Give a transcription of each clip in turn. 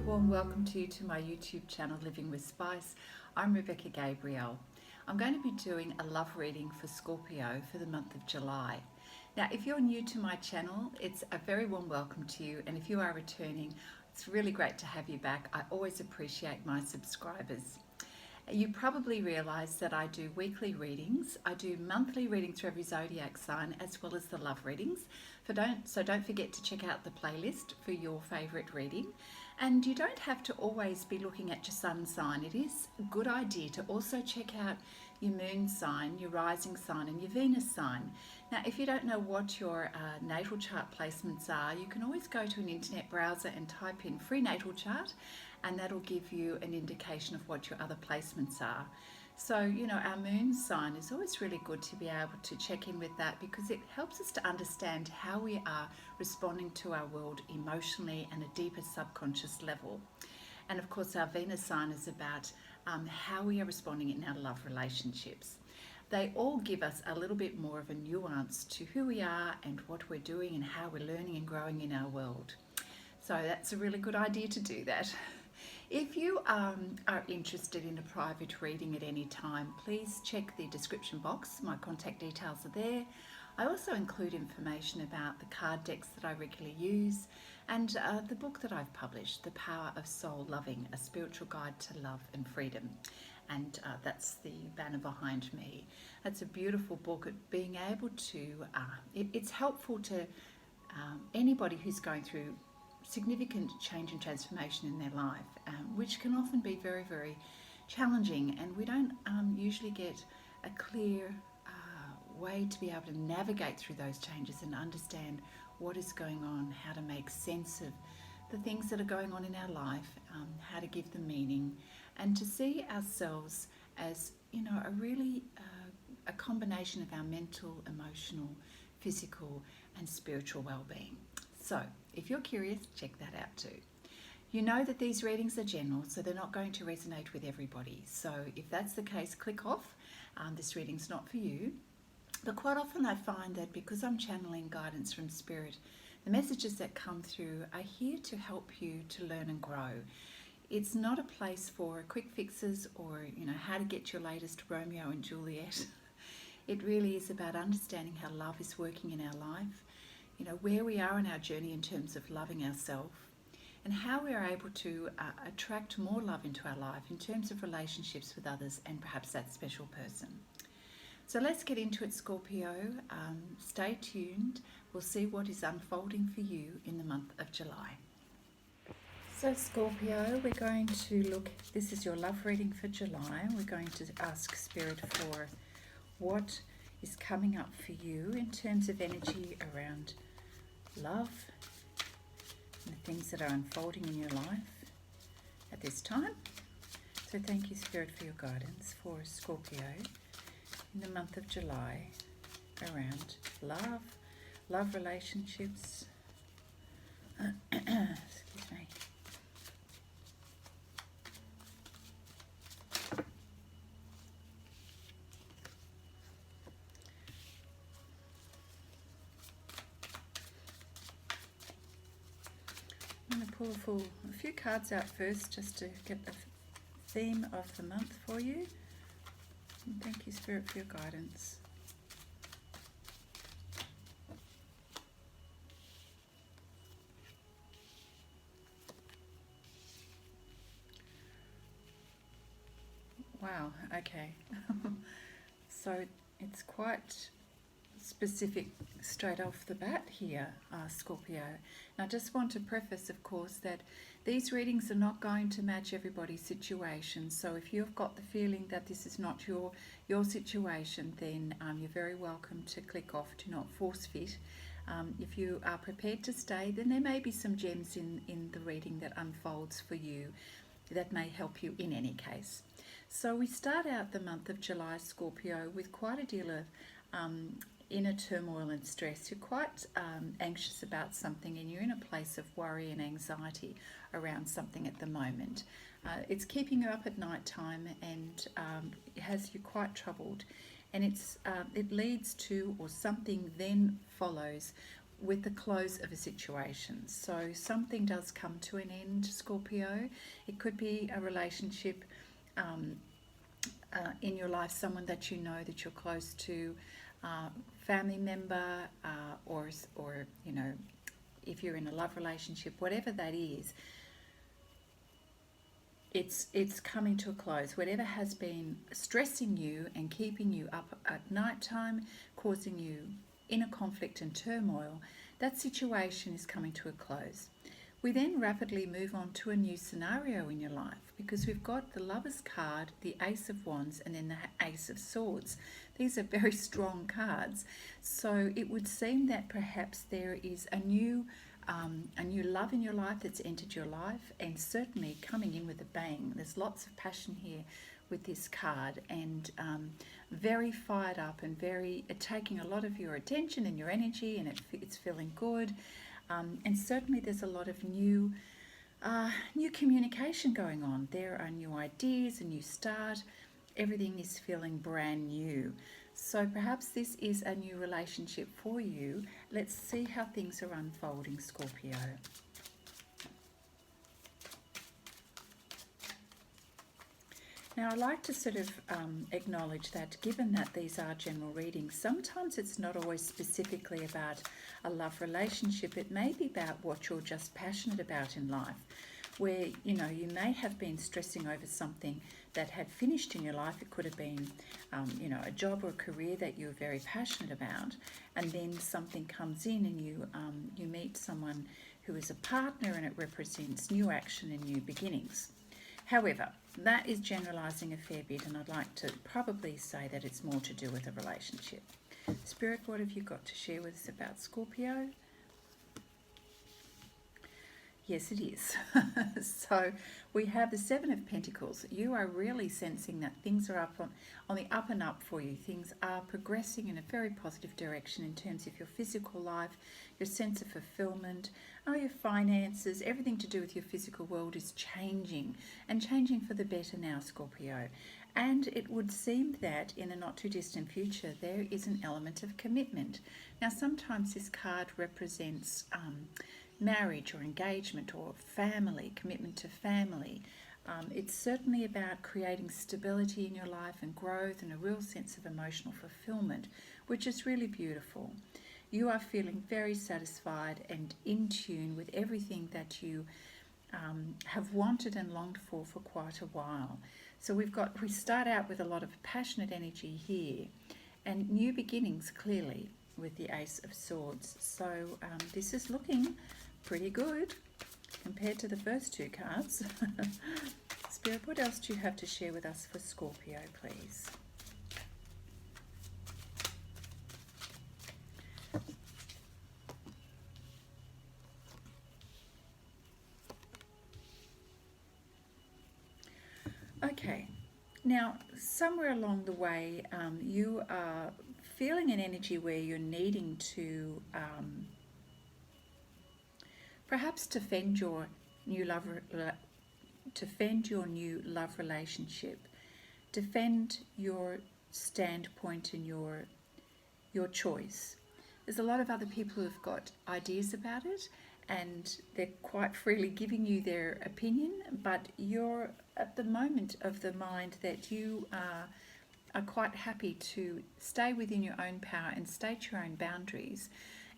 warm welcome to you to my YouTube channel Living with Spice. I'm Rebecca Gabriel. I'm going to be doing a love reading for Scorpio for the month of July. Now, if you're new to my channel, it's a very warm welcome to you, and if you are returning, it's really great to have you back. I always appreciate my subscribers. You probably realise that I do weekly readings. I do monthly readings for every zodiac sign as well as the love readings. So don't forget to check out the playlist for your favourite reading. And you don't have to always be looking at your sun sign. It is a good idea to also check out your moon sign, your rising sign and your Venus sign. Now, if you don't know what your natal chart placements are, you can always go to an internet browser and type in free natal chart, and that'll give you an indication of what your other placements are. So, our moon sign is always really good to be able to check in with that, because it helps us to understand how we are responding to our world emotionally and a deeper subconscious level. And of course, our Venus sign is about how we are responding in our love relationships. They all give us a little bit more of a nuance to who we are and what we're doing and how we're learning and growing in our world. So that's a really good idea to do that. If you are interested in a private reading at any time, please check the description box. My contact details are there. I also include information about the card decks that I regularly use and the book that I've published, The Power of Soul Loving, A Spiritual Guide to Love and Freedom. And that's the banner behind me. That's a beautiful book at being able to, it's helpful to anybody who's going through significant change and transformation in their life, which can often be very, very challenging, and we don't usually get a clear way to be able to navigate through those changes and understand what is going on, how to make sense of the things that are going on in our life, how to give them meaning, and to see ourselves as, a really a combination of our mental, emotional, physical and spiritual well-being. So if you're curious, check that out too. You know that these readings are general, so they're not going to resonate with everybody. So if that's the case, click off. This reading's not for you. But quite often I find that because I'm channeling guidance from Spirit, the messages that come through are here to help you to learn and grow. It's not a place for quick fixes or, how to get your latest Romeo and Juliet. It really is about understanding how love is working in our life, where we are in our journey in terms of loving ourselves, and how we are able to attract more love into our life in terms of relationships with others and perhaps that special person. So let's get into it, Scorpio. Stay tuned. We'll see what is unfolding for you in the month of July. So Scorpio, we're going to look, this is your love reading for July. We're going to ask Spirit for what is coming up for you in terms of energy around love and the things that are unfolding in your life at this time. So thank you, Spirit, for your guidance for Scorpio in the month of July around love relationships. Excuse me. I'm going to pull a few cards out first just to get the theme of the month for you. And thank you, Spirit, for your guidance. Wow, okay. So it's quite specific straight off the bat here, Scorpio. And I just want to preface, of course, that these readings are not going to match everybody's situation. So if you've got the feeling that this is not your situation, then you're very welcome to click off. Do not force fit. If you are prepared to stay, then there may be some gems in the reading that unfolds for you that may help you in any case. So we start out the month of July, Scorpio, with quite a deal of inner turmoil and stress. You're quite anxious about something, and you're in a place of worry and anxiety around something at the moment. It's keeping you up at night time, and it has you quite troubled, and it leads to, or something then follows with the close of a situation. So something does come to an end, Scorpio. It could be a relationship in your life, someone that you know that you're close to, family member, or you know, if you're in a love relationship, whatever that is, it's coming to a close. Whatever has been stressing you and keeping you up at night time, causing you inner conflict and turmoil, that situation is coming to a close. We then rapidly move on to a new scenario in your life, because we've got the Lover's card, the Ace of Wands, and then the Ace of Swords. These are very strong cards. So it would seem that perhaps there is a new love in your life that's entered your life, and certainly coming in with a bang. There's lots of passion here with this card, and very fired up and very taking a lot of your attention and your energy, and it's feeling good. And certainly there's a lot of new communication going on. There are new ideas, a new start. Everything is feeling brand new. So perhaps this is a new relationship for you. Let's see how things are unfolding, Scorpio. Now, I like to sort of acknowledge that given that these are general readings, sometimes it's not always specifically about a love relationship. It may be about what you're just passionate about in life, where, you know, you may have been stressing over something that had finished in your life. It could have been, you know, a job or a career that you're very passionate about, and then something comes in and you meet someone who is a partner, and it represents new action and new beginnings. However, that is generalizing a fair bit, and I'd like to probably say that it's more to do with a relationship. Spirit, what have you got to share with us about Scorpio? Yes, it is. So we have the Seven of Pentacles. You are really sensing that things are up on the up and up for you. Things are progressing in a very positive direction in terms of your physical life, your sense of fulfillment, your finances. Everything to do with your physical world is changing, and changing for the better now, Scorpio. And it would seem that in a not too distant future there is an element of commitment. Now, sometimes this card represents marriage or engagement or family, commitment to family. It's certainly about creating stability in your life and growth and a real sense of emotional fulfillment, which is really beautiful. You are feeling very satisfied and in tune with everything that you have wanted and longed for quite a while. So we start out with a lot of passionate energy here, and new beginnings clearly with the Ace of Swords. So this is looking pretty good compared to the first two cards. Spirit, what else do you have to share with us for Scorpio, please? Okay, now somewhere along the way you are feeling an energy where you're needing to perhaps defend your new love relationship, defend your standpoint and your choice. There's a lot of other people who've got ideas about it, and they're quite freely giving you their opinion, but you're at the moment of the mind that you are quite happy to stay within your own power and state your own boundaries.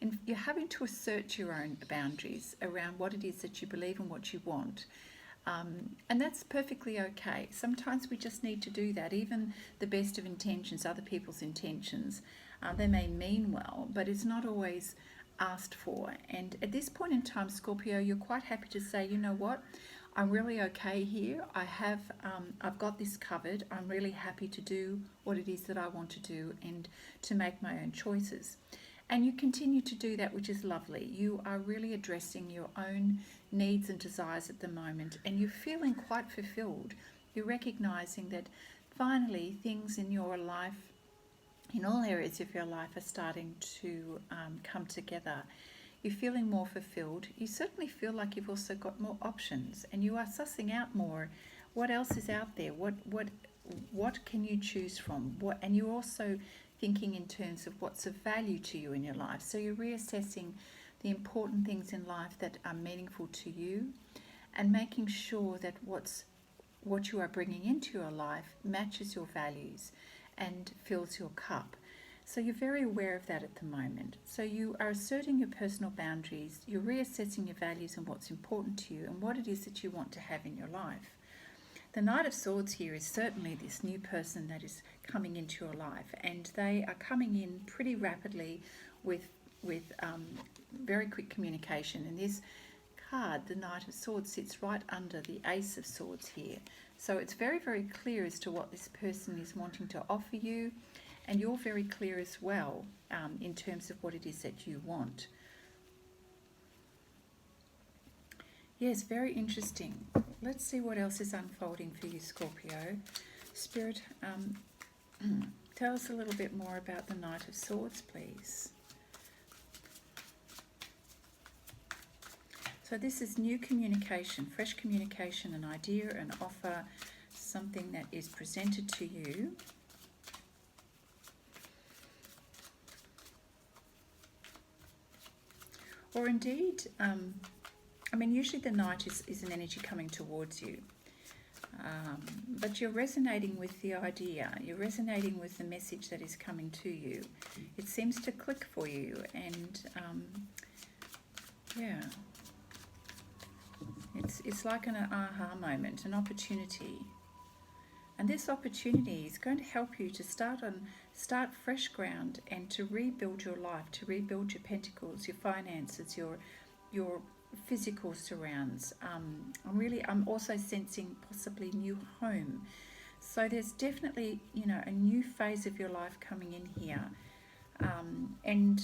And you're having to assert your own boundaries around what it is that you believe and what you want. And that's perfectly okay. Sometimes we just need to do that. Even the best of intentions, other people's intentions, they may mean well, but it's not always asked for. And at this point in time, Scorpio, you're quite happy to say, you know what, I'm really okay here. I've got this covered. I'm really happy to do what it is that I want to do and to make my own choices. And you continue to do that, which is lovely. You are really addressing your own needs and desires at the moment, and you're feeling quite fulfilled. You're recognizing that finally things in your life, in all areas of your life, are starting to come together. You're feeling more fulfilled. You certainly feel like you've also got more options, and you are sussing out more what else is out there. What can you choose from? And you're also thinking in terms of what's of value to you in your life. So you're reassessing the important things in life that are meaningful to you, and making sure that what you are bringing into your life matches your values and fills your cup. So you're very aware of that at the moment. So you are asserting your personal boundaries, you're reassessing your values and what's important to you and what it is that you want to have in your life. The Knight of Swords here is certainly this new person that is coming into your life, and they are coming in pretty rapidly with very quick communication. And this card, the Knight of Swords, sits right under the Ace of Swords here. So it's very, very clear as to what this person is wanting to offer you, and you're very clear as well in terms of what it is that you want. Yes, very interesting. Let's see what else is unfolding for you, Scorpio. Spirit, tell us a little bit more about the Knight of Swords, please. So this is new communication, fresh communication, an idea, an offer, something that is presented to you. Or indeed, I mean, usually the Knight is an energy coming towards you. But you're resonating with the idea, you're resonating with the message that is coming to you. It seems to click for you, and yeah. It's like an aha moment, an opportunity. And this opportunity is going to help you to start fresh ground and to rebuild your life, to rebuild your pentacles, your finances, your physical surrounds. I'm also sensing possibly new home. So there's definitely, a new phase of your life coming in here. And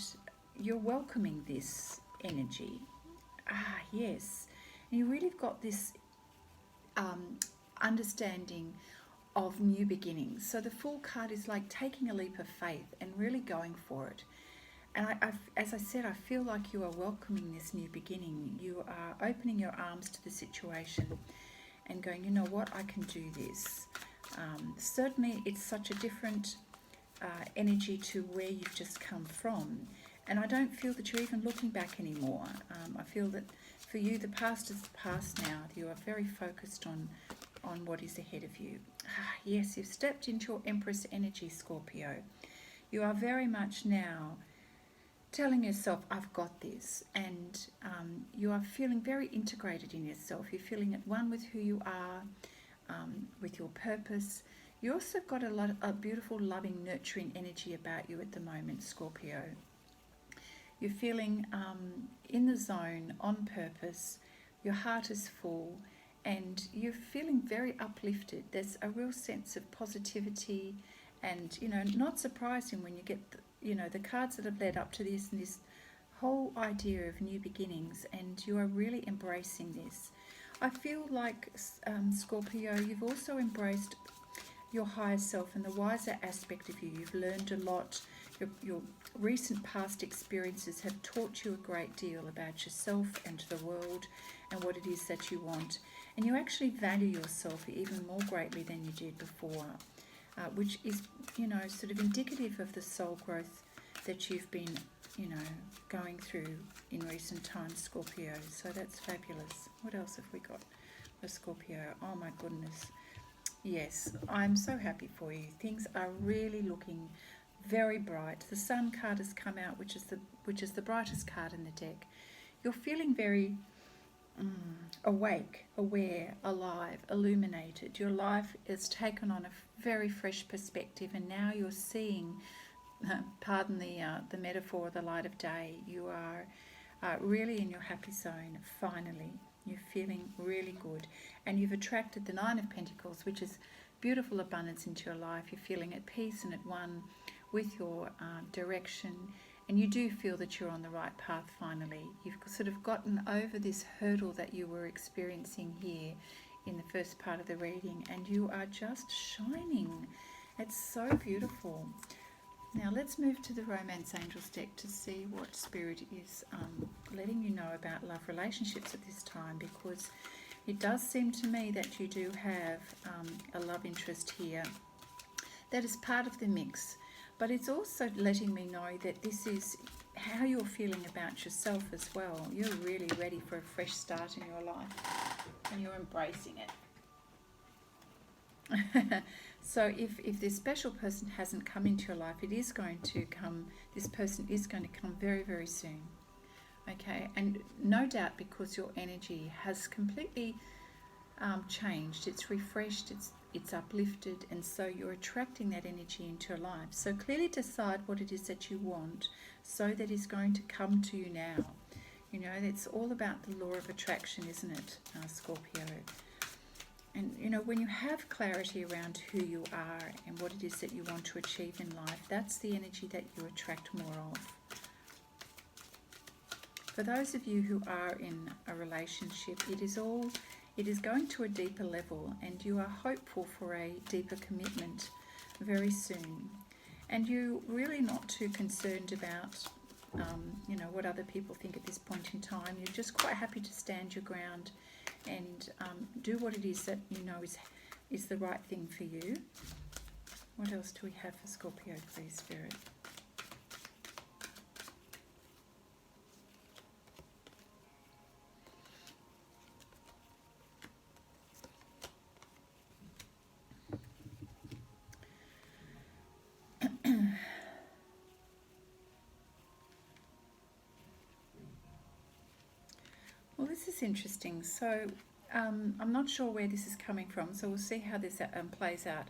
you're welcoming this energy. Yes. And you really got this understanding of new beginnings. So the Fool card is like taking a leap of faith and really going for it. And as I said, I feel like you are welcoming this new beginning. You are opening your arms to the situation and going, you know what, I can do this. Certainly it's such a different energy to where you've just come from. And I don't feel that you're even looking back anymore. I feel that for you, the past is the past now. You are very focused on what is ahead of you. Yes, you've stepped into your Empress energy, Scorpio. You are very much now telling yourself, I've got this. And you are feeling very integrated in yourself. You're feeling at one with who you are, with your purpose. You also got a beautiful, loving, nurturing energy about you at the moment, Scorpio. You're feeling in the zone, on purpose. Your heart is full, and you're feeling very uplifted. There's a real sense of positivity, and not surprising when you get the cards that have led up to this and this whole idea of new beginnings, and you are really embracing this. I feel like Scorpio, you've also embraced your higher self and the wiser aspect of you. You've learned a lot. Your recent past experiences have taught you a great deal about yourself and the world and what it is that you want. And you actually value yourself even more greatly than you did before, which is, sort of indicative of the soul growth that you've been, going through in recent times, Scorpio. So that's fabulous. What else have we got for Scorpio? Oh my goodness. Yes, I'm so happy for you. Things are really looking very bright. The Sun card has come out, which is the brightest card in the deck. You're feeling very awake, aware, alive, illuminated. Your life is taken on a very fresh perspective, and now you're seeing, pardon the metaphor, the light of day. You are really in your happy zone. Finally, you're feeling really good, and you've attracted the Nine of Pentacles, which is beautiful abundance into your life. You're feeling at peace and at one with your direction, and you do feel that you're on the right path finally. You've sort of gotten over this hurdle that you were experiencing here in the first part of the reading, and you are just shining. It's so beautiful. Now let's move to the Romance Angels deck to see what Spirit is letting you know about love relationships at this time, because it does seem to me that you do have a love interest here that is part of the mix. But it's also letting me know that this is how you're feeling about yourself as well. You're really ready for a fresh start in your life, and you're embracing it. So if this special person hasn't come into your life, it is going to come, this person is going to come very, very soon. Okay, and no doubt because your energy has completely changed, it's refreshed, it's uplifted, and so you're attracting that energy into your life. So clearly decide what it is that you want, so that is going to come to you now. You know, it's all about the law of attraction, isn't it, Scorpio? And you know, when you have clarity around who you are and what it is that you want to achieve in life, that's the energy that you attract more of. For those of you who are in a relationship, it is going to a deeper level, and you are hopeful for a deeper commitment very soon. And you're really not too concerned about, you know, what other people think at this point in time. You're just quite happy to stand your ground and do what it is that you know is the right thing for you. What else do we have for Scorpio, please, Spirit? Well, this is interesting. So I'm not sure where this is coming from, so we'll see how this plays out.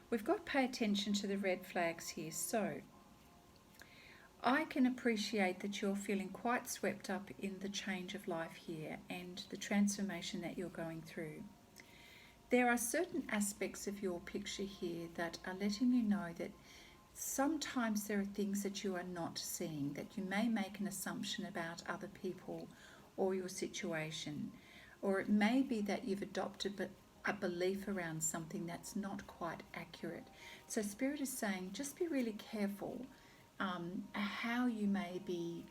We've got to pay attention to the red flags here. So I can appreciate that you're feeling quite swept up in the change of life here and the transformation that you're going through. There are certain aspects of your picture here that are letting you know that sometimes there are things that you are not seeing, that you may make an assumption about other people or your situation, or it may be that you've adopted a belief around something that's not quite accurate. So Spirit is saying just be really careful how you may be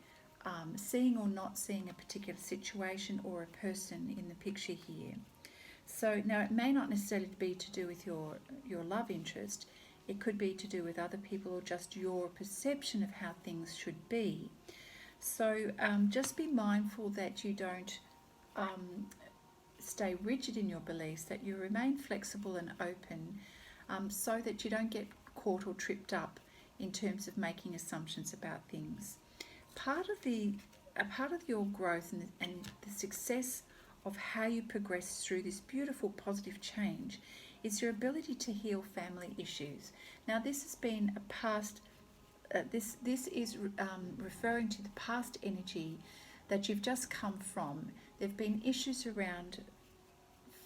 seeing or not seeing a particular situation or a person in the picture here. So now it may not necessarily be to do with your love interest. It could be to do with other people or just your perception of how things should be. So just be mindful that you don't stay rigid in your beliefs, that you remain flexible and open, so that you don't get caught or tripped up in terms of making assumptions about things. Part of your growth and the success of how you progress through this beautiful positive change is your ability to heal family issues. Now, this has been a past. This is referring to the past energy that you've just come from. There have been issues around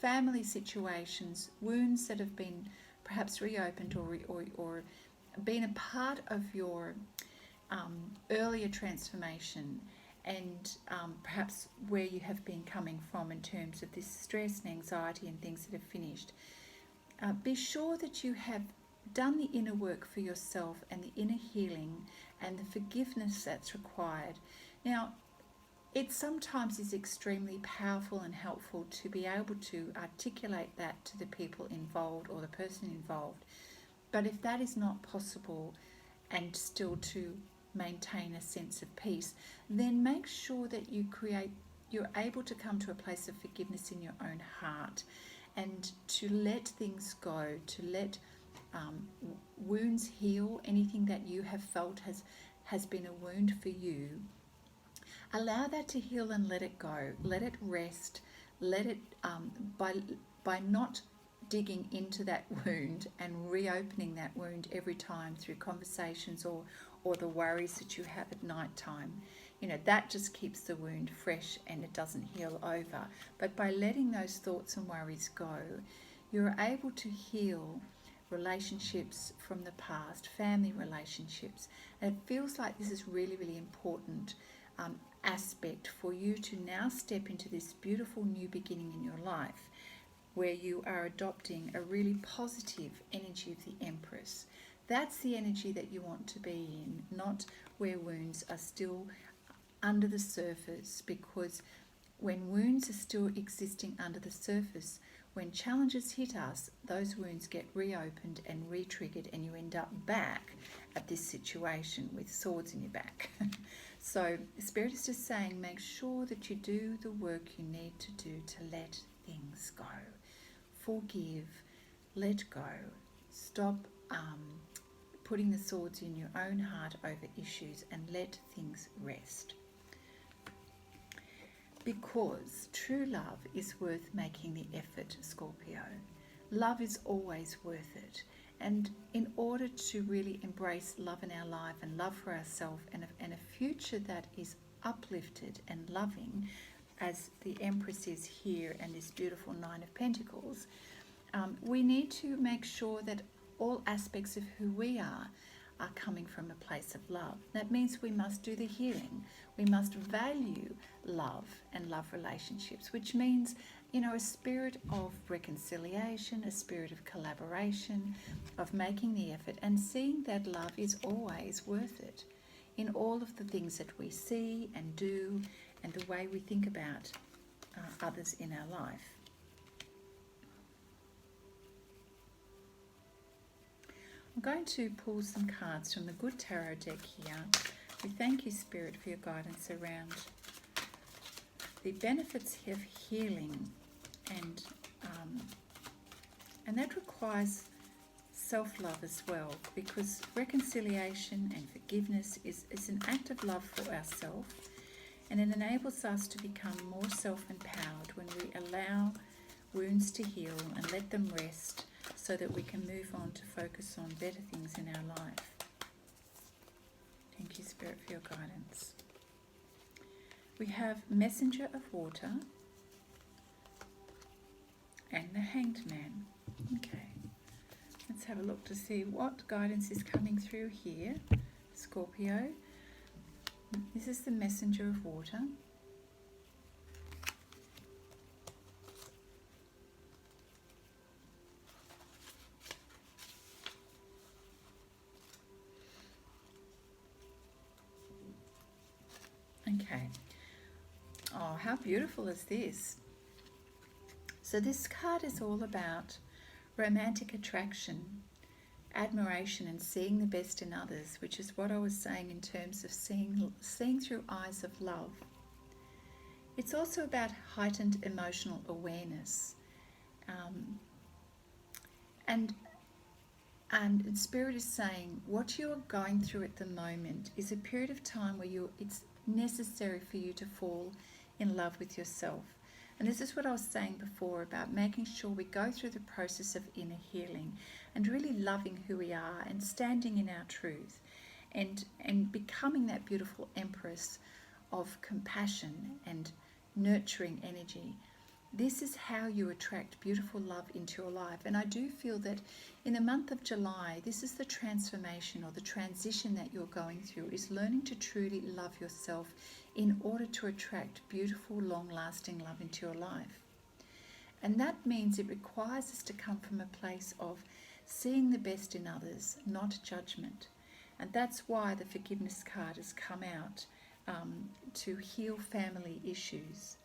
family situations, wounds that have been perhaps reopened or been a part of your earlier transformation, and perhaps where you have been coming from in terms of this stress and anxiety and things that have finished. Be sure that you have done the inner work for yourself and the inner healing and the forgiveness that's required. Now, it sometimes is extremely powerful and helpful to be able to articulate that to the people involved or the person involved. But if that is not possible, and still to maintain a sense of peace, then make sure that you're able to come to a place of forgiveness in your own heart, and to let things go, to let wounds heal. Anything that you have felt has been a wound for you, allow that to heal and let it go. Let it rest. Let it by not digging into that wound and reopening that wound every time through conversations or the worries that you have at night time. You know, that just keeps the wound fresh and it doesn't heal over. But by letting those thoughts and worries go, you're able to heal relationships from the past, family relationships. And it feels like this is really, really important aspect for you to now step into this beautiful new beginning in your life, where you are adopting a really positive energy of the Empress. That's the energy that you want to be in, not where wounds are still under the surface, because when wounds are still existing under the surface, when challenges hit us, those wounds get reopened and re-triggered, and you end up back at this situation with swords in your back. So Spirit is just saying, make sure that you do the work you need to do to let things go. Forgive, let go, stop putting the swords in your own heart over issues, and let things rest. Because true love is worth making the effort, Scorpio. Love is always worth it. And in order to really embrace love in our life and love for ourselves and a future that is uplifted and loving, as the Empress is here and this beautiful Nine of Pentacles, we need to make sure that all aspects of who we are coming from a place of love. That means we must do the healing. We must value love and love relationships, which means, a spirit of reconciliation, a spirit of collaboration, of making the effort and seeing that love is always worth it in all of the things that we see and do and the way we think about others in our life. I'm going to pull some cards from the Good Tarot deck here. We thank you, Spirit, for your guidance around the benefits of healing, and that requires self-love as well, because reconciliation and forgiveness is an act of love for ourselves, and it enables us to become more self-empowered when we allow wounds to heal and let them rest, so that we can move on to focus on better things in our life. Thank you, Spirit, for your guidance. We have Messenger of Water and the Hanged Man. Okay, let's have a look to see what guidance is coming through here, Scorpio. This is the Messenger of Water. Okay. Oh, how beautiful is this? So this card is all about romantic attraction, admiration, and seeing the best in others, which is what I was saying in terms of seeing through eyes of love. It's also about heightened emotional awareness. And Spirit is saying what you are going through at the moment is a period of time where it's necessary for you to fall in love with yourself. And this is what I was saying before about making sure we go through the process of inner healing and really loving who we are and standing in our truth and becoming that beautiful Empress of compassion and nurturing energy. This is how you attract beautiful love into your life. And I do feel that in the month of July, this is the transformation or the transition that you're going through, is learning to truly love yourself in order to attract beautiful, long-lasting love into your life. And that means it requires us to come from a place of seeing the best in others, not judgment. And that's why the forgiveness card has come out to heal family issues.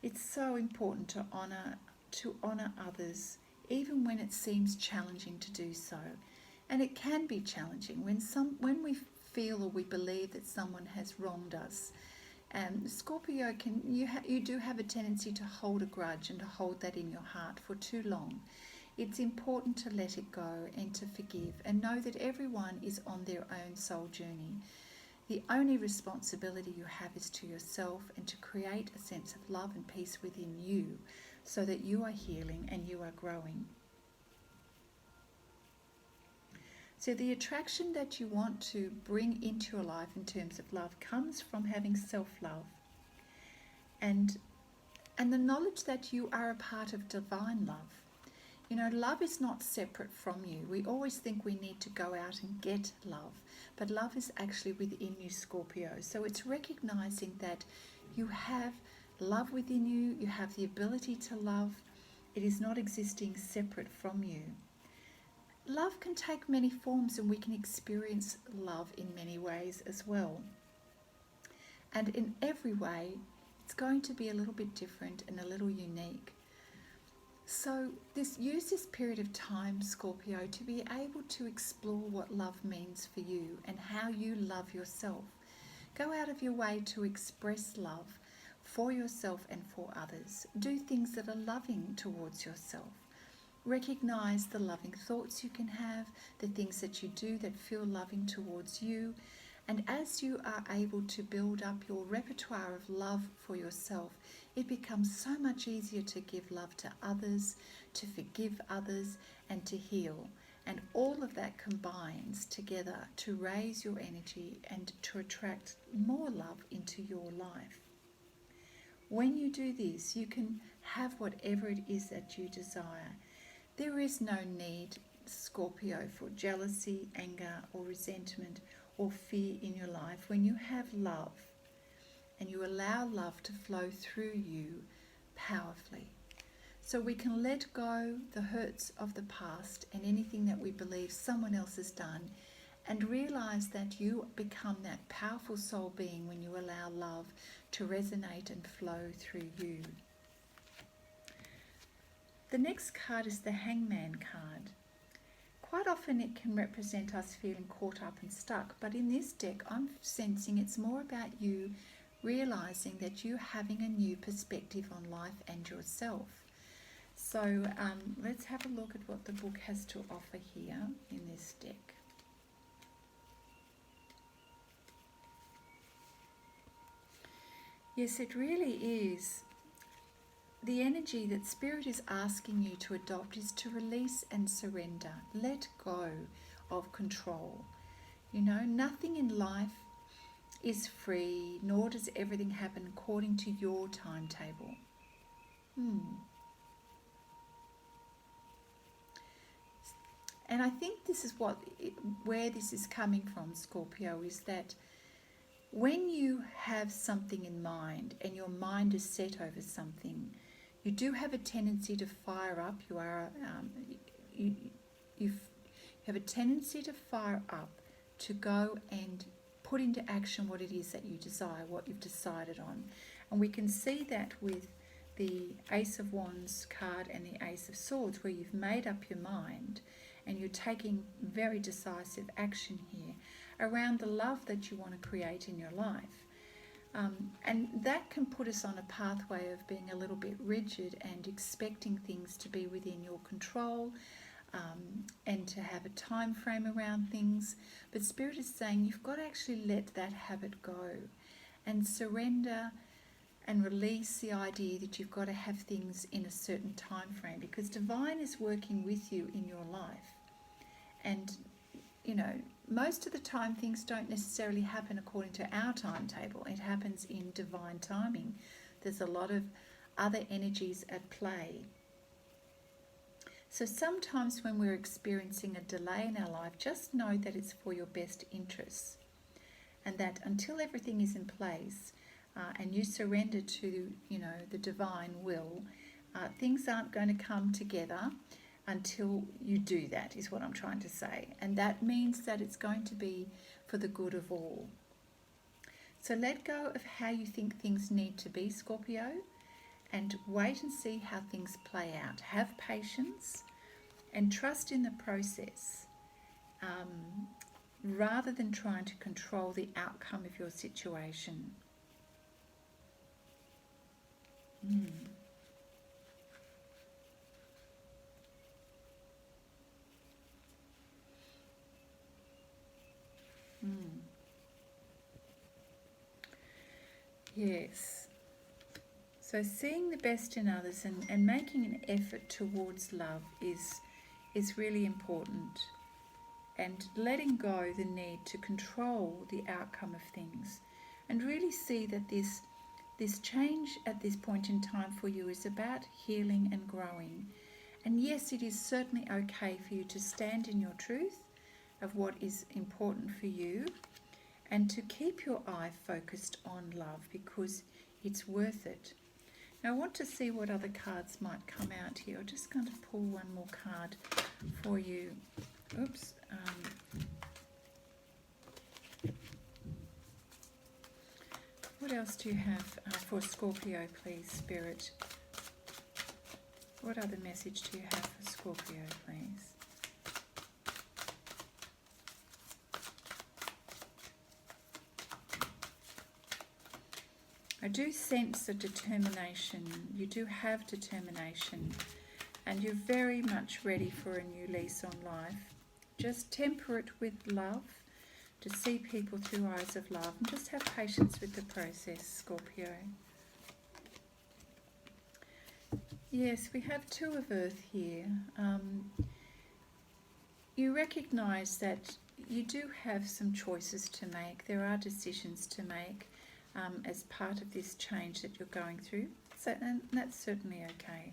It's so important to honor others, even when it seems challenging to do so. And it can be challenging when we feel or we believe that someone has wronged us. Scorpio, you do have a tendency to hold a grudge and to hold that in your heart for too long. It's important to let it go and to forgive and know that everyone is on their own soul journey. The only responsibility you have is to yourself and to create a sense of love and peace within you so that you are healing and you are growing. So the attraction that you want to bring into your life in terms of love comes from having self-love and the knowledge that you are a part of divine love. Love is not separate from you. We always think we need to go out and get love, but love is actually within you, Scorpio. So it's recognizing that you have love within you, you have the ability to love. It is not existing separate from you. Love can take many forms, and we can experience love in many ways as well. And in every way, it's going to be a little bit different and a little unique. So use this period of time, Scorpio, to be able to explore what love means for you and how you love yourself. Go out of your way to express love for yourself and for others. Do things that are loving towards yourself. Recognize the loving thoughts you can have, the things that you do that feel loving towards you. And as you are able to build up your repertoire of love for yourself, it becomes so much easier to give love to others, to forgive others, and to heal. And all of that combines together to raise your energy and to attract more love into your life. When you do this, you can have whatever it is that you desire. There is no need, Scorpio, for jealousy, anger, or resentment or fear in your life. When you have love and you allow love to flow through you powerfully. So we can let go the hurts of the past and anything that we believe someone else has done, and realize that you become that powerful soul being when you allow love to resonate and flow through you. The next card is the Hangman card. Quite often it can represent us feeling caught up and stuck, but in this deck I'm sensing it's more about you realizing that you're having a new perspective on life and yourself. So let's have a look at what the book has to offer here in this deck. Yes, it really is. The energy that Spirit is asking you to adopt is to release and surrender. Let go of control. You know, nothing in life is free, nor does everything happen according to your timetable. And I think this is where this is coming from, Scorpio, is that when you have something in mind and your mind is set over something, you do have a tendency to fire up. You have a tendency to fire up, to go and put into action what it is that you desire, what you've decided on. And we can see that with the Ace of Wands card and the Ace of Swords, where you've made up your mind and you're taking very decisive action here around the love that you want to create in your life. And that can put us on a pathway of being a little bit rigid and expecting things to be within your control, and to have a time frame around things. But Spirit is saying you've got to actually let that habit go and surrender and release the idea that you've got to have things in a certain time frame, because Divine is working with you in your life. And you know, most of the time things don't necessarily happen according to our timetable. It happens in divine timing. There's a lot of other energies at play. So sometimes when we're experiencing a delay in our life, just know that it's for your best interests, and that until everything is in place and you surrender to, you know, the divine will, things aren't going to come together until you do that, is what I'm trying to say. And that means that it's going to be for the good of all. So let go of how you think things need to be, Scorpio, and wait and see how things play out. Have patience and trust in the process, rather than trying to control the outcome of your situation. Yes. So seeing the best in others and making an effort towards love is really important. And letting go the need to control the outcome of things, and really see that this change at this point in time for you is about healing and growing. And yes, it is certainly okay for you to stand in your truth of what is important for you, and to keep your eye focused on love, because it's worth it. Now I want to see what other cards might come out here. I'm just going to pull one more card for you. Oops. What else do you have for Scorpio, please, Spirit? What other message do you have for Scorpio, please? I do sense a determination. You do have determination, and you're very much ready for a new lease on life. Just temper it with love, to see people through eyes of love, and just have patience with the process, Scorpio. Yes, we have Two of Earth here. You recognise that you do have some choices to make. There are decisions to make as part of this change that you're going through. So, and that's certainly okay.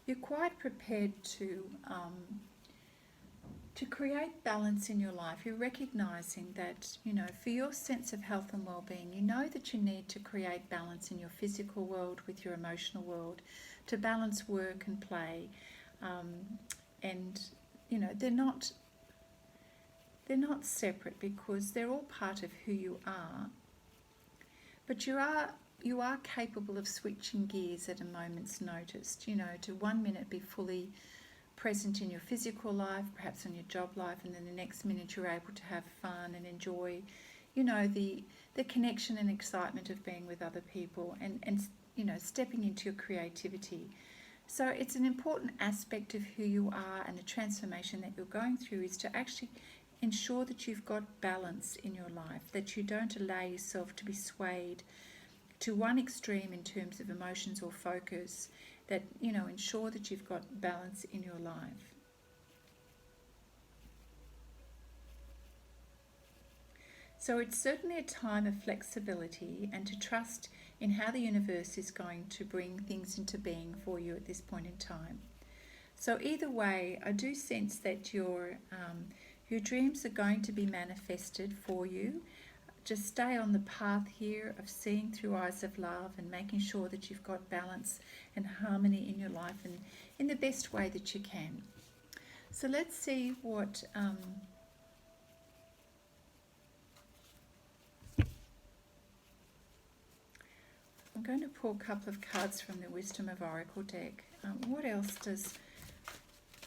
You're quite prepared to create balance in your life. You're recognising that, you know, for your sense of health and well-being, you know that you need to create balance in your physical world with your emotional world, to balance work and play. And, you know, they're not separate, because they're all part of who you are. But you are capable of switching gears at a moment's notice, you know, to 1 minute be fully present in your physical life, perhaps on your job life, and then the next minute you're able to have fun and enjoy, you know, the connection and excitement of being with other people, and you know, stepping into your creativity. So it's an important aspect of who you are, and the transformation that you're going through is to actually ensure that you've got balance in your life, that you don't allow yourself to be swayed to one extreme in terms of emotions or focus, that, you know, ensure that you've got balance in your life. So it's certainly a time of flexibility, and to trust in how the universe is going to bring things into being for you at this point in time. So either way, I do sense that your dreams are going to be manifested for you. Just stay on the path here of seeing through eyes of love, and making sure that you've got balance and harmony in your life, and in the best way that you can. So let's see what I'm going to pull a couple of cards from the Wisdom of Oracle deck. What else does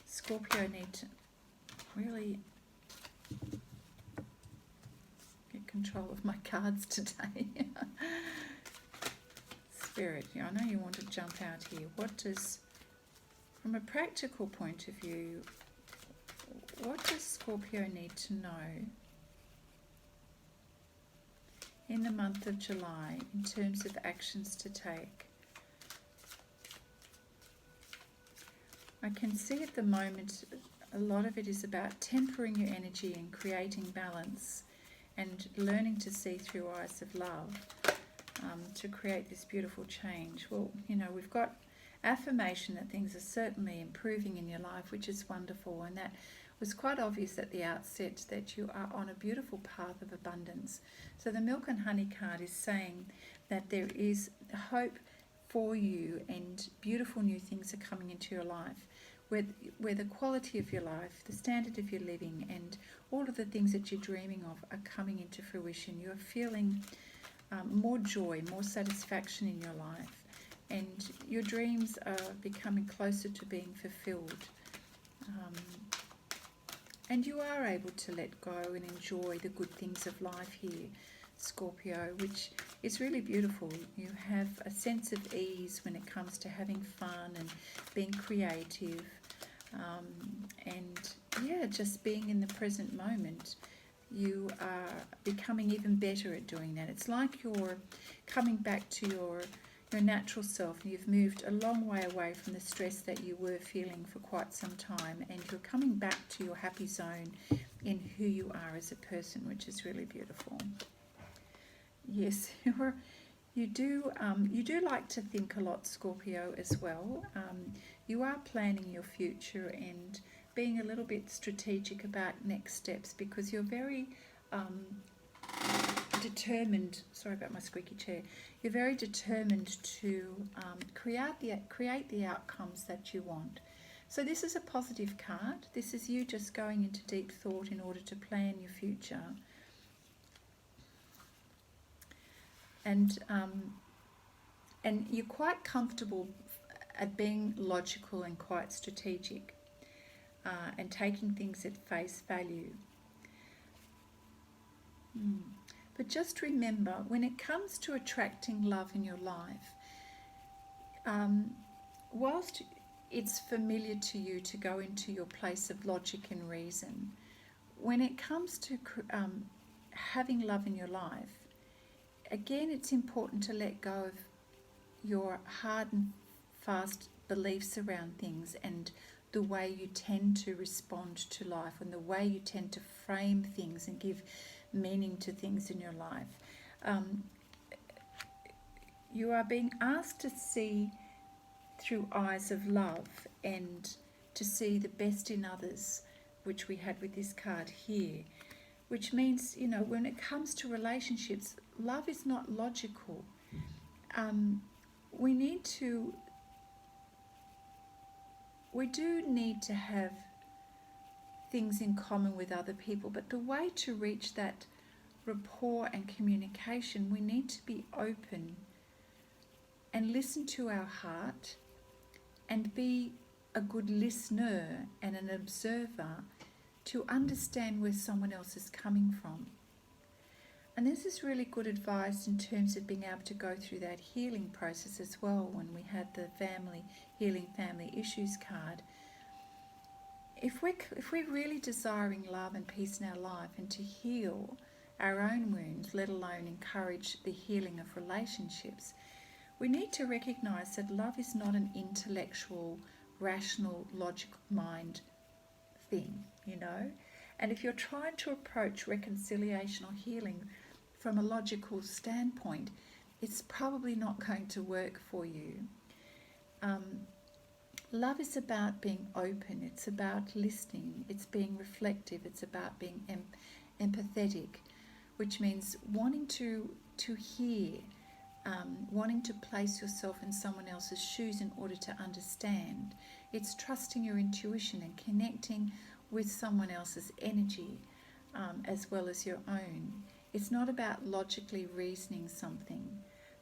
Scorpio need to really get control of my cards today? Spirit, yeah, I know you want to jump out here. What does, from a practical point of view, what does Scorpio need to know in the month of July in terms of actions to take? I can see at the moment a lot of it is about tempering your energy and creating balance, and learning to see through eyes of love to create this beautiful change. Well, you know, we've got affirmation that things are certainly improving in your life, which is wonderful, and that was quite obvious at the outset, that you are on a beautiful path of abundance. So the Milk and Honey card is saying that there is hope for you, and beautiful new things are coming into your life, where the quality of your life, the standard of your living, and all of the things that you're dreaming of are coming into fruition. You're feeling more joy, more satisfaction in your life, and your dreams are becoming closer to being fulfilled. And you are able to let go and enjoy the good things of life here, Scorpio, which is really beautiful. You have a sense of ease when it comes to having fun and being creative, and yeah, just being in the present moment. You are becoming even better at doing that. It's like you're coming back to your natural self, and you've moved a long way away from the stress that you were feeling for quite some time, and you're coming back to your happy zone in who you are as a person, which is really beautiful. Yes, you do like to think a lot, Scorpio, as well. You are planning your future and being a little bit strategic about next steps, because you're very determined. Sorry about my squeaky chair. You're very determined to create the outcomes that you want. So this is a positive card. This is you just going into deep thought in order to plan your future. and you're quite comfortable at being logical and quite strategic, and taking things at face value. But just remember, when it comes to attracting love in your life, whilst it's familiar to you to go into your place of logic and reason, when it comes to having love in your life, again, it's important to let go of your hard and fast beliefs around things and the way you tend to respond to life and the way you tend to frame things and give meaning to things in your life. You are being asked to see through eyes of love and to see the best in others, which we had with this card here, which means, when it comes to relationships, love is not logical. We do need to have things in common with other people, but the way to reach that rapport and communication, we need to be open and listen to our heart and be a good listener and an observer to understand where someone else is coming from. And this is really good advice in terms of being able to go through that healing process as well. When we had the healing family issues card, if we're really desiring love and peace in our life and to heal our own wounds, let alone encourage the healing of relationships, we need to recognize that love is not an intellectual, rational, logical mind thing, And if you're trying to approach reconciliation or healing from a logical standpoint, it's probably not going to work for you. Love is about being open, it's about listening, it's being reflective, it's about being empathetic, which means wanting to hear, wanting to place yourself in someone else's shoes in order to understand. It's trusting your intuition and connecting with someone else's energy as well as your own. It's not about logically reasoning something.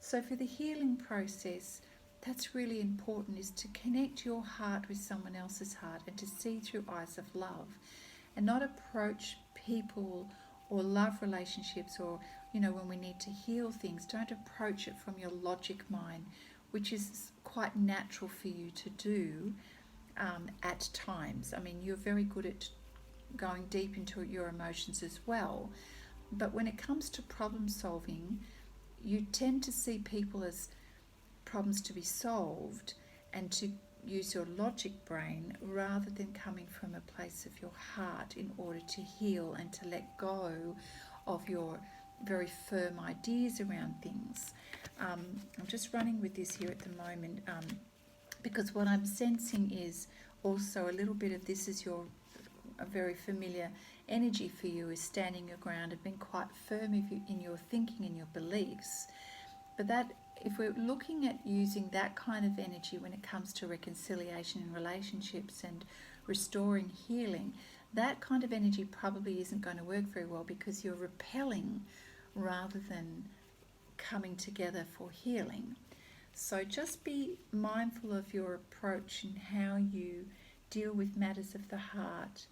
So for the healing process, that's really important, is to connect your heart with someone else's heart and to see through eyes of love and not approach people or love relationships or, when we need to heal things, don't approach it from your logic mind, which is quite natural for you to do at times. I mean, you're very good at going deep into your emotions as well. But when it comes to problem solving, you tend to see people as problems to be solved and to use your logic brain rather than coming from a place of your heart in order to heal and to let go of your very firm ideas around things. I'm just running with this here at the moment because what I'm sensing is also a little bit of this is a very familiar energy for you, is standing your ground and being quite firm in your thinking and your beliefs. But that, if we're looking at using that kind of energy when it comes to reconciliation in relationships and restoring healing, that kind of energy probably isn't going to work very well because you're repelling rather than coming together for healing. So just be mindful of your approach and how you deal with matters of the heart.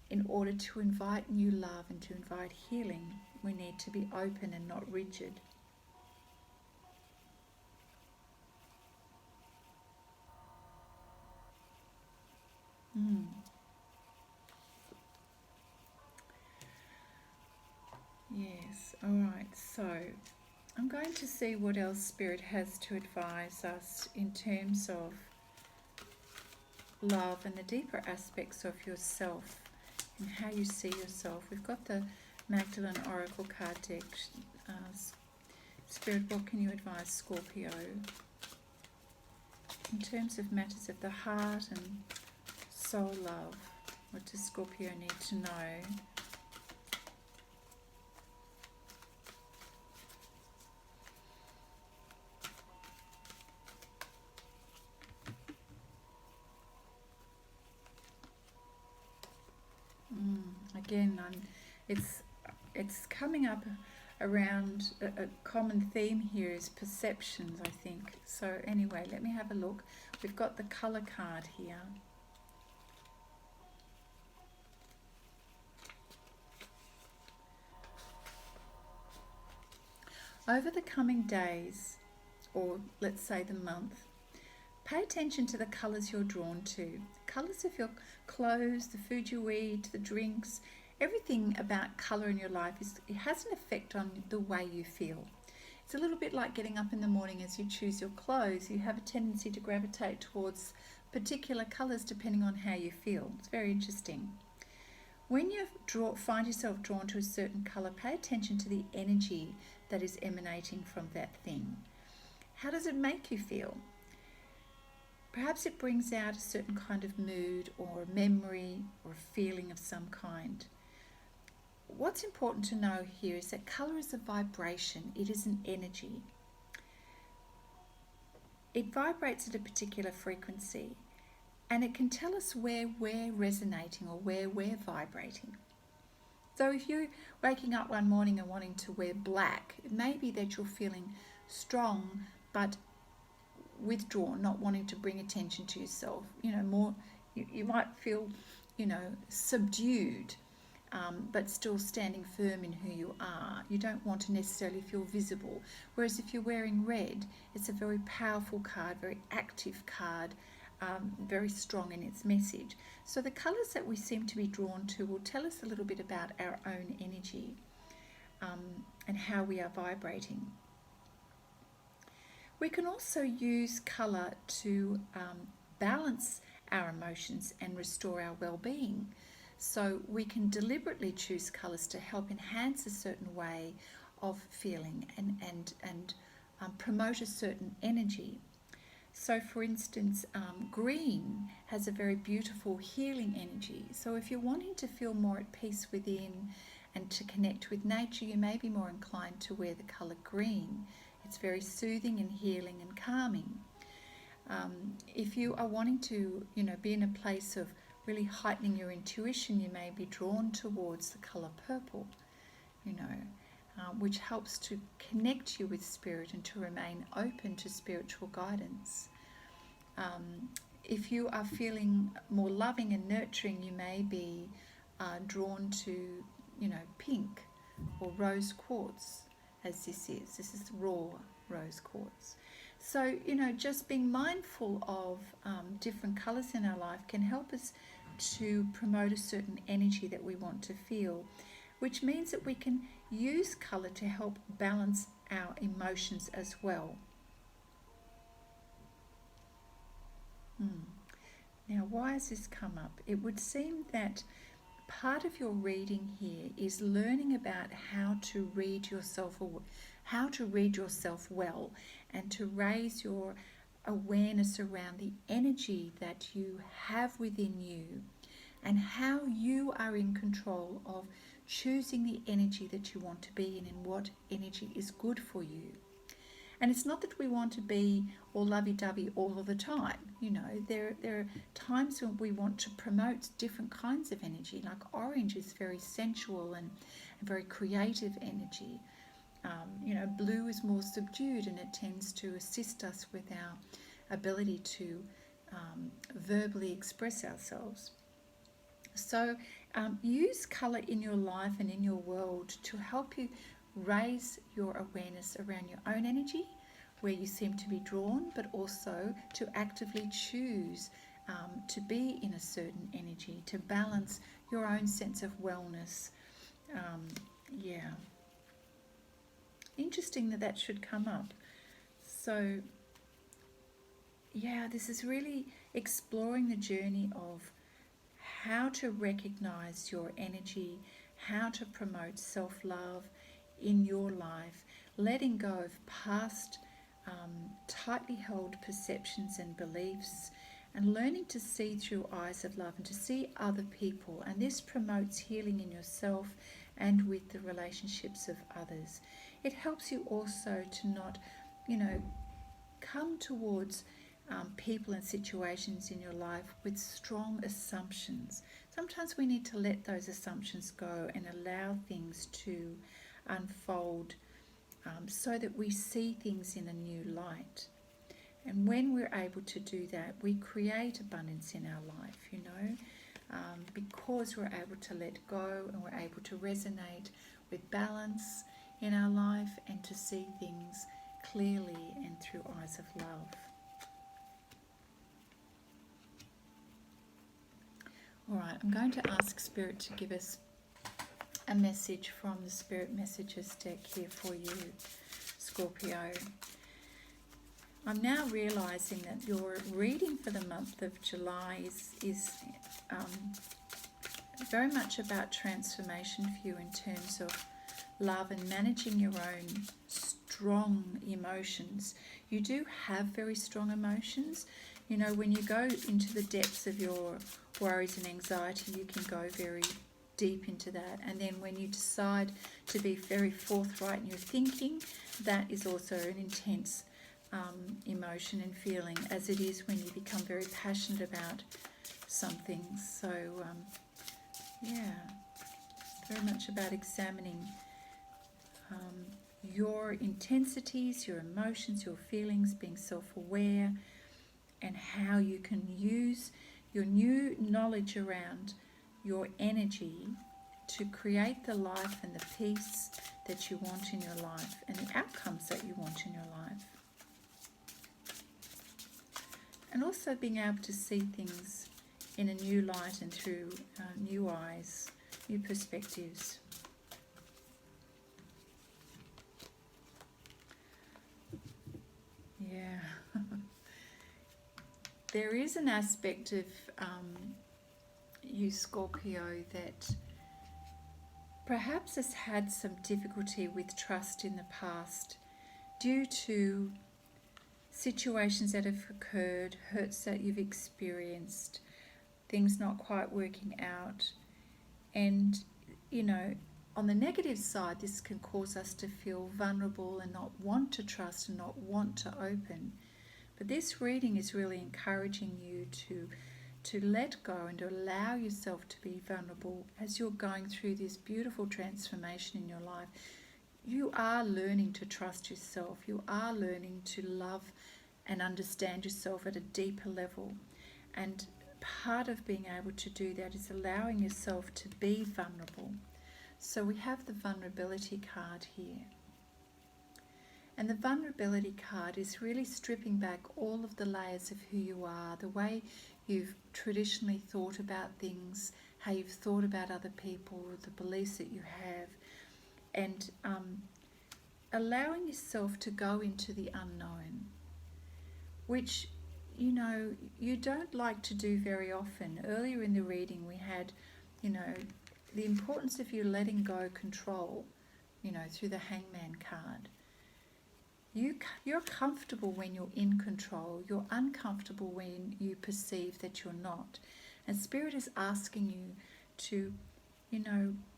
In order to invite new love and to invite healing, we need to be open and not rigid. Yes, all right, so I'm going to see what else Spirit has to advise us in terms of love and the deeper aspects of yourself and how you see yourself. We've got the Magdalene Oracle card deck. Spirit, what can you advise Scorpio in terms of matters of the heart and soul love? What does Scorpio need to know? Again, it's coming up around a common theme here is perceptions, I think. So anyway, let me have a look. We've got the colour card here. Over the coming days, or let's say the month, pay attention to the colours you're drawn to. Colours of your clothes, the food you eat, the drinks, everything about colour in your life it has an effect on the way you feel. It's a little bit like getting up in the morning. As you choose your clothes, you have a tendency to gravitate towards particular colours depending on how you feel. It's very interesting. When you find yourself drawn to a certain colour, pay attention to the energy that is emanating from that thing. How does it make you feel? Perhaps it brings out a certain kind of mood or a memory or a feeling of some kind. What's important to know here is that colour is a vibration. It is an energy. It vibrates at a particular frequency, and it can tell us where we're resonating or where we're vibrating. So if you're waking up one morning and wanting to wear black, it may be that you're feeling strong but withdrawn, not wanting to bring attention to yourself. You might feel, subdued, but still standing firm in who you are. You don't want to necessarily feel visible. Whereas if you're wearing red, it's a very powerful card, very active card, very strong in its message. So the colours that we seem to be drawn to will tell us a little bit about our own energy and how we are vibrating. We can also use colour to balance our emotions and restore our well-being. So we can deliberately choose colours to help enhance a certain way of feeling and promote a certain energy. So for instance, green has a very beautiful healing energy. So if you're wanting to feel more at peace within and to connect with nature, you may be more inclined to wear the colour green. It's very soothing and healing and calming. If you are wanting to, be in a place of really heightening your intuition, you may be drawn towards the colour purple, which helps to connect you with spirit and to remain open to spiritual guidance. If you are feeling more loving and nurturing, you may be drawn to, pink or rose quartz, as this is. This is raw rose quartz. So, just being mindful of different colours in our life can help us to promote a certain energy that we want to feel, which means that we can use colour to help balance our emotions as well. Now, why has this come up? It would seem that part of your reading here is learning about how to read yourself well, and to raise your awareness around the energy that you have within you and how you are in control of choosing the energy that you want to be in and what energy is good for you. And it's not that we want to be all lovey-dovey all of the time. There are times when we want to promote different kinds of energy. Like orange is very sensual and very creative energy. Blue is more subdued, and it tends to assist us with our ability to verbally express ourselves. So use colour in your life and in your world to help you raise your awareness around your own energy, where you seem to be drawn, but also to actively choose to be in a certain energy, to balance your own sense of wellness. Interesting that should come up. So this is really exploring the journey of how to recognize your energy, how to promote self-love in your life, letting go of past tightly held perceptions and beliefs, and learning to see through eyes of love and to see other people. And this promotes healing in yourself and with the relationships of others. It helps you also to not, come towards people and situations in your life with strong assumptions. Sometimes we need to let those assumptions go and allow things to unfold so that we see things in a new light. And when we're able to do that, we create abundance in our life, because we're able to let go and we're able to resonate with balance in our life and to see things clearly and through eyes of love. All right, I'm going to ask Spirit to give us a message from the Spirit Messages deck here for you, Scorpio. I'm now realizing that your reading for the month of July is very much about transformation for you in terms of love and managing your own strong emotions. You do have very strong emotions. When you go into the depths of your worries and anxiety, you can go very deep into that. And then when you decide to be very forthright in your thinking, that is also an intense emotion and feeling, as it is when you become very passionate about something. So very much about examining your intensities, your emotions, your feelings, being self-aware, and how you can use your new knowledge around your energy to create the life and the peace that you want in your life and the outcomes that you want in your life. And also being able to see things in a new light and through new eyes, new perspectives. Yeah. There is an aspect of you, Scorpio, that perhaps has had some difficulty with trust in the past due to situations that have occurred, hurts that you've experienced, things not quite working out. And, on the negative side, this can cause us to feel vulnerable and not want to trust and not want to open. But this reading is really encouraging you to let go and to allow yourself to be vulnerable as you're going through this beautiful transformation in your life. You are learning to trust yourself. You are learning to love and understand yourself at a deeper level. And part of being able to do that is allowing yourself to be vulnerable. So we have the vulnerability card here. And the vulnerability card is really stripping back all of the layers of who you are, the way you've traditionally thought about things, how you've thought about other people, the beliefs that you have, and allowing yourself to go into the unknown, which, you don't like to do very often. Earlier in the reading we had, the importance of you letting go control, through the Hangman card. You're comfortable when you're in control. You're uncomfortable when you perceive that you're not. And Spirit is asking you to,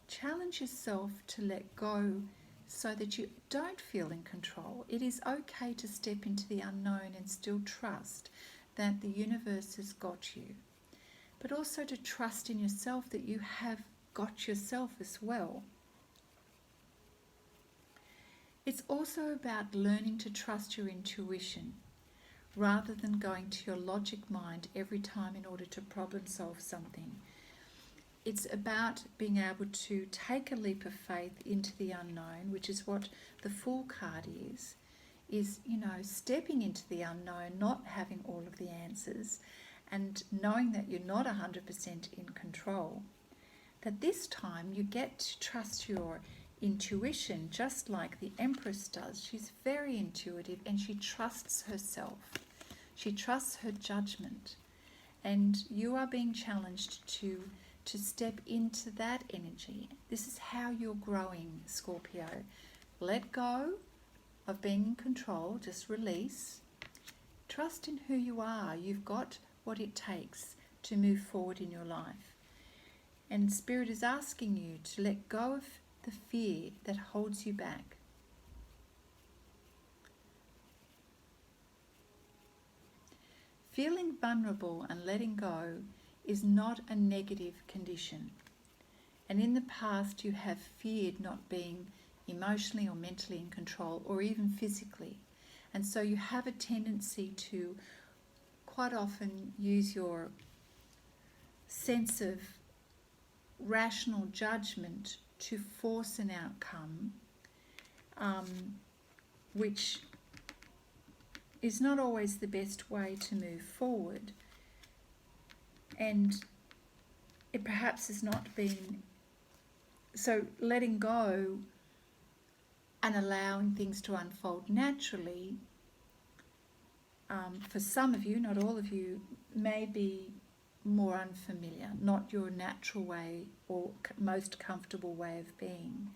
challenge yourself to let go so that you don't feel in control. It is okay to step into the unknown and still trust that the universe has got you. But also to trust in yourself that you have got yourself as well. It's also about learning to trust your intuition rather than going to your logic mind every time in order to problem solve something. It's about being able to take a leap of faith into the unknown, which is what the Fool card is, stepping into the unknown, not having all of the answers, and knowing that you're not 100% in control. That this time you get to trust your intuition just like the Empress does. She's very intuitive and she trusts herself. She trusts her judgment. And you are being challenged to step into that energy. This is how you're growing, Scorpio. Let go of being in control. Just release. Trust in who you are. You've got what it takes to move forward in your life. And Spirit is asking you to let go of the fear that holds you back. Feeling vulnerable and letting go is not a negative condition. And in the past you have feared not being emotionally or mentally in control, or even physically. And so you have a tendency to quite often use your sense of rational judgment to force an outcome, which is not always the best way to move forward. And it perhaps has not been, so letting go and allowing things to unfold naturally, for some of you, not all of you, may be more unfamiliar, not your natural way or most comfortable way of being.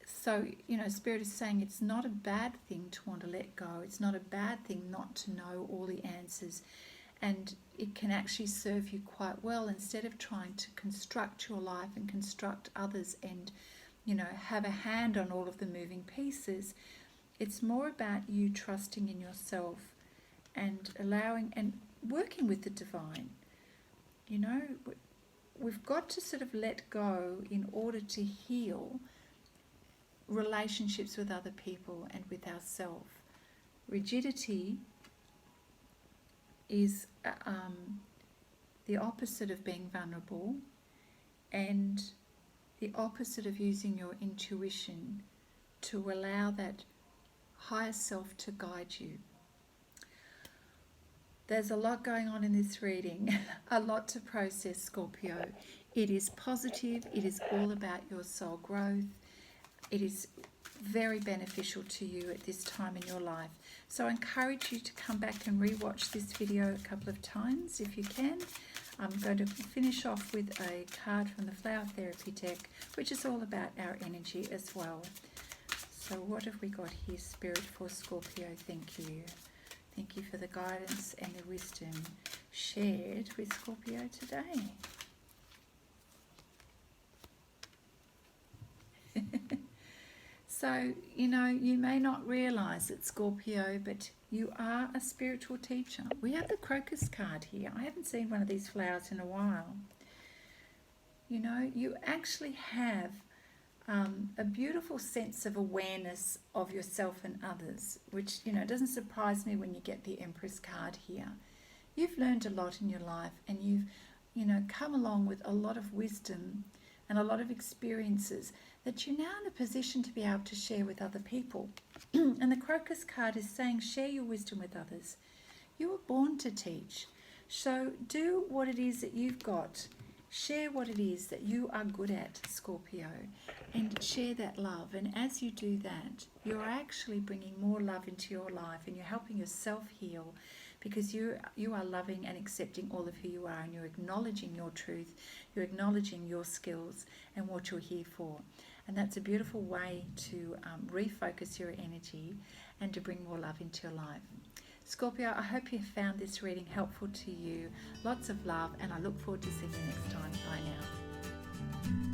So, Spirit is saying it's not a bad thing to want to let go. It's not a bad thing not to know all the answers. And it can actually serve you quite well, instead of trying to construct your life and construct others and, have a hand on all of the moving pieces. It's more about you trusting in yourself and allowing and working with the divine. We've got to sort of let go in order to heal relationships with other people and with ourselves. Rigidity is the opposite of being vulnerable, and the opposite of using your intuition to allow that higher self to guide you. There's a lot going on in this reading, a lot to process, Scorpio. It is positive, it is all about your soul growth. It is very beneficial to you at this time in your life. So I encourage you to come back and rewatch this video a couple of times if you can. I'm going to finish off with a card from the Flower Therapy deck, which is all about our energy as well. So what have we got here, Spirit, for Scorpio? Thank you. Thank you for the guidance and the wisdom shared with Scorpio today. So, you may not realise it, Scorpio, but you are a spiritual teacher. We have the crocus card here. I haven't seen one of these flowers in a while. You actually have a beautiful sense of awareness of yourself and others, which, doesn't surprise me when you get the Empress card here. You've learned a lot in your life, and you've, come along with a lot of wisdom and a lot of experiences that you're now in a position to be able to share with other people. And the crocus card is saying, share your wisdom with others. You were born to teach. So do what it is that you've got. Share what it is that you are good at, Scorpio, and share that love. And as you do that, you're actually bringing more love into your life, and you're helping yourself heal, because you are loving and accepting all of who you are, and you're acknowledging your truth, you're acknowledging your skills and what you're here for. And that's a beautiful way to refocus your energy and to bring more love into your life. Scorpio, I hope you found this reading helpful to you. Lots of love, and I look forward to seeing you next time. Bye now.